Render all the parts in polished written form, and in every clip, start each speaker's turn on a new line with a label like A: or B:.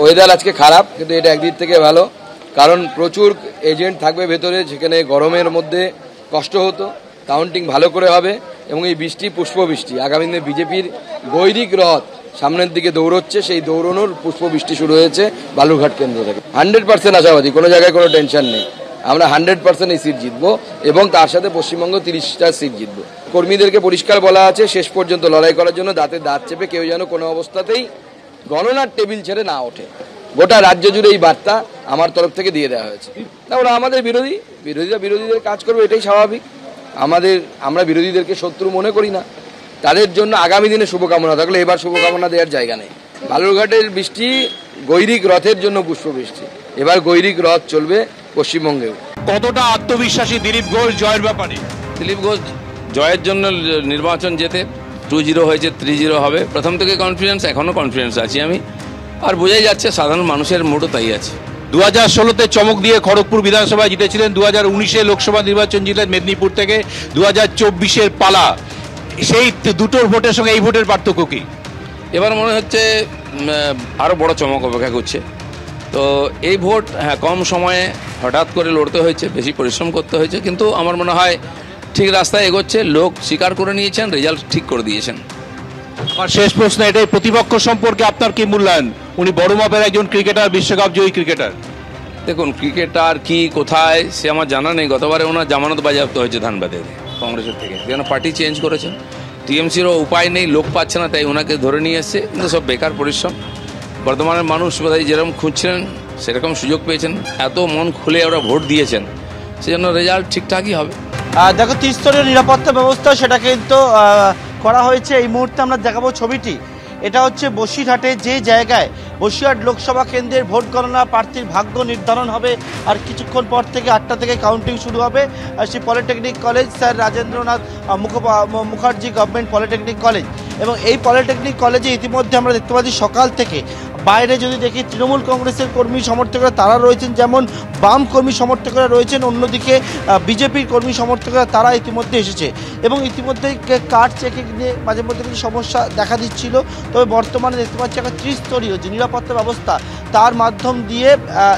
A: Weather আজকে খারাপ, কিন্তু এটা একদিক থেকে ভালো, কারণ প্রচুর এজেন্ট থাকবে ভেতরে, যেখানে গরমের মধ্যে কষ্ট হতো। কাউন্টিং ভালো করে হবে এবং এই বৃষ্টি পুষ্পবৃষ্টি, আগামী দিনে বিজেপির গৈরিক রথ সামনের দিকে দৌড়চ্ছে, সেই দৌড়নোর পুষ্পবৃষ্টি শুরু হয়েছে বালুরঘাট কেন্দ্র থেকে। 100% আশাবাদী, কোনো জায়গায় কোনো টেনশন নেই। আমরা 100% এই সিট জিতবো এবং তার সাথে পশ্চিমবঙ্গ 30টা সিট জিতবো। কর্মীদেরকে পরিষ্কার বলা আছে শেষ পর্যন্ত লড়াই করার জন্য, দাঁতে দাঁত চেপে কেউ যেন কোনো অবস্থাতেই গণনার টেবিল ছেড়ে না ওঠে। গোটা রাজ্য জুড়ে এই বার্তা আমার তরফ থেকে দিয়ে দেওয়া হয়েছে। না, ওরা আমাদের বিরোধীরা বিরোধীদের কাজ করবে, এটাই স্বাভাবিক। আমরা বিরোধীদেরকে শত্রু মনে করি না। তাদের জন্য আগামী দিনে শুভকামনা থাকলে এবার শুভকামনা দেওয়ার জায়গা নেই। বালুরঘাটের বৃষ্টি গৈরিক রথের জন্য পুষ্পবৃষ্টি, এবার গৈরিক রথ চলবে পশ্চিমবঙ্গেও।
B: কতটা আত্মবিশ্বাসী দিলীপ ঘোষ জয়ের ব্যাপারে?
C: দিলীপ ঘোষ জয়ের জন্য নির্বাচন যেতে 2-0 হয়েছে, 3-0 হবে। প্রথম থেকে কনফিডেন্স, এখনও কনফিডেন্স আছি আমি। আর বোঝাই যাচ্ছে সাধারণ মানুষের মুডও তাই আছে।
B: 2016-তে চমক দিয়ে খড়গপুর বিধানসভায় জিতেছিলেন, 2019-এ লোকসভা নির্বাচন জিতলেন মেদিনীপুর থেকে, 2024-এর পালা। সেই দুটোর ভোটের সঙ্গে এই ভোটের পার্থক্য কি?
C: এবার মনে হচ্ছে আরও বড় চমক অপেক্ষা করছে। তো এই ভোট, হ্যাঁ, কম সময়ে হঠাৎ করে লড়তে হয়েছে, বেশি পরিশ্রম করতে হয়েছে, কিন্তু আমার মনে হয় ঠিক রাস্তায় এগোচ্ছে। লোক স্বীকার করে নিয়েছেন, রেজাল্ট ঠিক করে দিয়েছেন।
B: আর শেষ প্রশ্ন এটাই, প্রতিপক্ষ সম্পর্কে আপনার কি মূল্যায়ন? উনি বড় মাপের একজন ক্রিকেটার, বিশ্বকাপ জয়ী ক্রিকেটার।
C: দেখুন, ক্রিকেটার কি কোথায় সে আমার জানা নেই। গতবারে ওনার জামানত বাজেয়াপ্ত হয়েছে ধানবাদে কংগ্রেসের থেকে, যেন পার্টি চেঞ্জ করেছেন। টিএমসিরও উপায় নেই, লোক পাচ্ছে না, তাই ওনাকে ধরে নিয়ে এসছে। কিন্তু সব বেকার পরিশ্রম। বর্ধমানের মানুষ বোধহয় যেরকম খুঁজছিলেন সেরকম সুযোগ পেয়েছেন, এত মন খুলে ওরা ভোট দিয়েছেন, সেজন্য রেজাল্ট ঠিকঠাকই হবে।
D: দেখো, ত্রিস্তরীয় নিরাপত্তা ব্যবস্থা সেটা কিন্তু করা হয়েছে। এই মুহূর্তে আমরা দেখাবো ছবিটি। এটা হচ্ছে বসিরহাটে, যে জায়গায় বসিরহাট লোকসভা কেন্দ্রের ভোট গণনা, প্রার্থীর ভাগ্য নির্ধারণ হবে। আর কিছুক্ষণ পর থেকে 8টা থেকে কাউন্টিং শুরু হবে। সেই polytechnic college, sir Rajendranath Mukherjee government polytechnic college. এবং এই পলিটেকনিক কলেজে ইতিমধ্যে আমরা দেখতে পাচ্ছি সকাল থেকে বাইরে যদি দেখি তৃণমূল কংগ্রেসের কর্মী সমর্থকরা তারা রয়েছেন, যেমন বাম কর্মী সমর্থকরা রয়েছেন, অন্যদিকে বিজেপির কর্মী সমর্থকরা তারা ইতিমধ্যে এসেছে। এবং ইতিমধ্যে কার্ড চেকিং নিয়ে মাঝে মধ্যে কিছু সমস্যা দেখা দিচ্ছিল। তবে বর্তমানে দেখতে পাচ্ছি একটা ত্রিস্তরীয় যে নিরাপত্তা ব্যবস্থা, তার মাধ্যম দিয়ে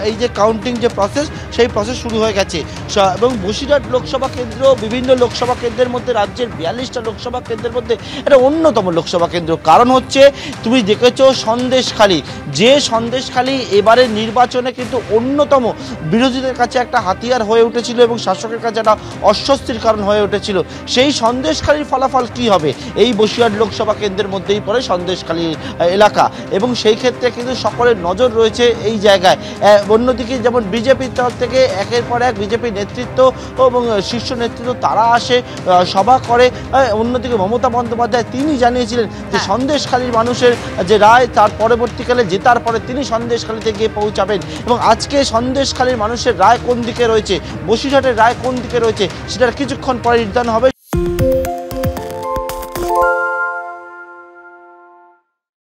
D: এই যে কাউন্টিং যে প্রসেস, সেই প্রসেস শুরু হয়ে গেছে। এবং বসিরহাট লোকসভা কেন্দ্র বিভিন্ন লোকসভা কেন্দ্রের মধ্যে, রাজ্যের 42টা লোকসভা কেন্দ্রের মধ্যে এটা অন্যতম লোকসভা কেন্দ্র। কারণ হচ্ছে, তুমি দেখেছো সন্দেশখালী, যে সন্দেশখালী এবারের নির্বাচনে কিন্তু অন্যতম বিরোধীদের কাছে একটা হাতিয়ার হয়ে উঠেছিল এবং শাসকের কাছে একটা অস্বস্তির কারণ হয়ে উঠেছিল। সেই সন্দেশখালীর ফলাফল কি হবে? এই বসিরহাট লোকসভা কেন্দ্রের মধ্যেই পড়ে সন্দেশখালী এলাকা, এবং সেই ক্ষেত্রে কিন্তু সকলের নজর রয়েছে এই জায়গায়। অন্যদিকে যেমন বিজেপির তরফ থেকে একের পর এক বিজেপি নেতৃত্ব এবং শীর্ষ নেতৃত্ব তারা আসে, সভা করে। অন্যদিকে মমতা বন্দ্যোপাধ্যায় তিনি জানিয়েছিলেন যে সন্দেশখালীর মানুষের যে রায়, তার পরবর্তীকালে জেতার পরে তিনি সন্দেশখালীতে গিয়ে পৌঁছাবেন। এবং আজকে সন্দেশখালীর মানুষের রায় কোন দিকে রয়েছে, বসিরহাটের রায় কোন দিকে রয়েছে, সেটার কিছুক্ষণ পরে নির্ধারণ হবে।